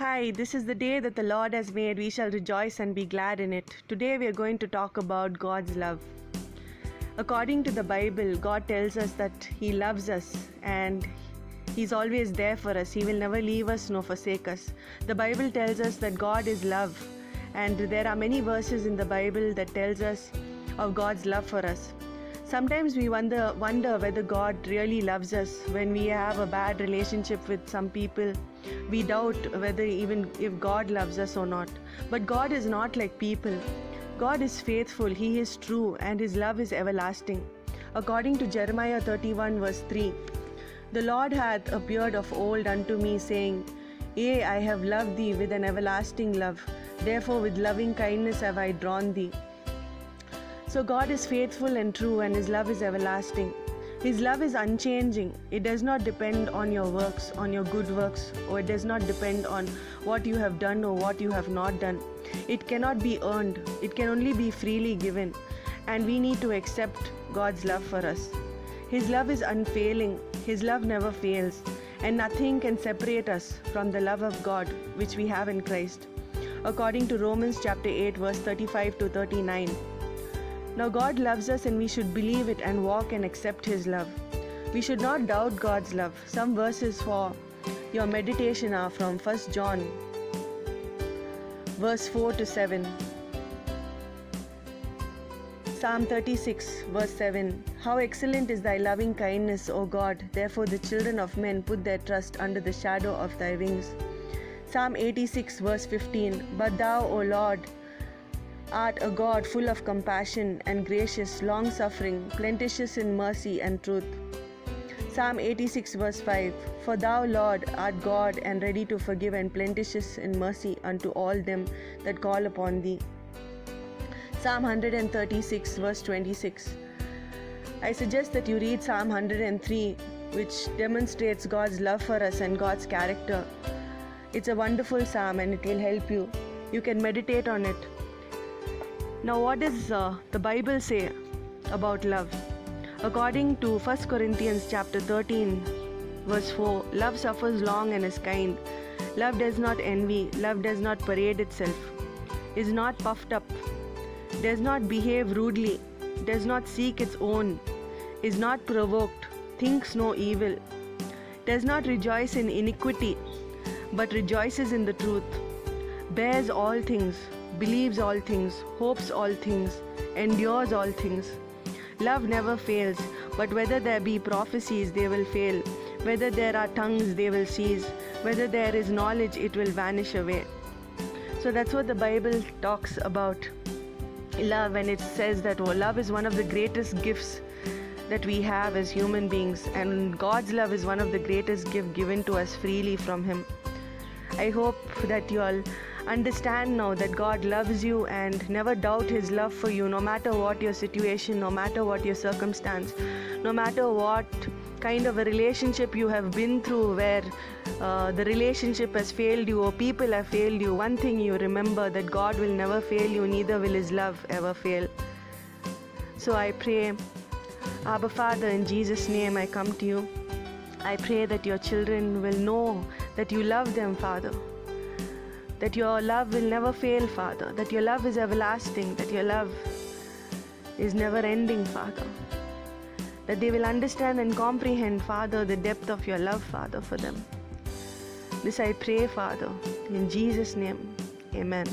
Hi, this is the day that the Lord has made. We shall rejoice and be glad in it. Today we are going to talk about God's love. According to the Bible, God tells us that He loves us and He's always there for us. He will never leave us nor forsake us. The Bible tells us that God is love, and there are many verses in the Bible that tells us of God's love for us. Sometimes we wonder whether God really loves us. When we have a bad relationship with some people, we doubt whether even if God loves us or not. But God is not like people. God is faithful, He is true, and His love is everlasting. According to Jeremiah 31 verse 3, "The Lord hath appeared of old unto me, saying, Yea, I have loved thee with an everlasting love. Therefore with loving kindness have I drawn thee." So God is faithful and true, and His love is everlasting. His love is unchanging. It does not depend on your works, on your good works, or it does not depend on what you have done or what you have not done. It cannot be earned. It can only be freely given, and we need to accept God's love for us. His love is unfailing. His love never fails, and nothing can separate us from the love of God which we have in Christ. According to Romans chapter 8 verse 35 to 39. Now God loves us, and we should believe it and walk and accept His love. We should not doubt God's love. Some verses for your meditation are from 1 John verse 4 to 7. Psalm 36 verse 7. How excellent is thy loving kindness, O God! Therefore the children of men put their trust under the shadow of thy wings. Psalm 86 verse 15. But thou, O Lord, art a God full of compassion and gracious, long-suffering, plenteous in mercy and truth. Psalm 86 verse 5. For thou, Lord, art God, and ready to forgive, and plenteous in mercy unto all them that call upon thee. Psalm 136 verse 26. I suggest that you read Psalm 103, which demonstrates God's love for us and God's character. It's a wonderful psalm, and it will help you. You can meditate on it. Now, what does the Bible say about love? According to 1 Corinthians chapter 13 verse 4, love suffers long and is kind. Love does not envy. Love does not parade itself, is not puffed up, does not behave rudely, does not seek its own, is not provoked, thinks no evil, does not rejoice in iniquity, but rejoices in the truth, bears all things, believes all things, hopes all things, endures all things. Love never fails, but whether there be prophecies, they will fail. Whether there are tongues, they will cease. Whether there is knowledge, it will vanish away. So that's what the Bible talks about love, and it says that love is one of the greatest gifts that we have as human beings, and God's love is one of the greatest gifts given to us freely from Him. I hope that you all understand now that God loves you, and never doubt His love for you, no matter what your situation, no matter what your circumstance, no matter what kind of a relationship you have been through where the relationship has failed you or people have failed you. One thing you remember, that God will never fail you, neither will His love ever fail. So I pray, Abba Father, in Jesus' name I come to you. I pray that your children will know that you love them, Father, that your love will never fail, Father, that your love is everlasting, that your love is never ending, Father, that they will understand and comprehend, Father, the depth of your love, Father, for them. This I pray, Father, in Jesus' name. Amen.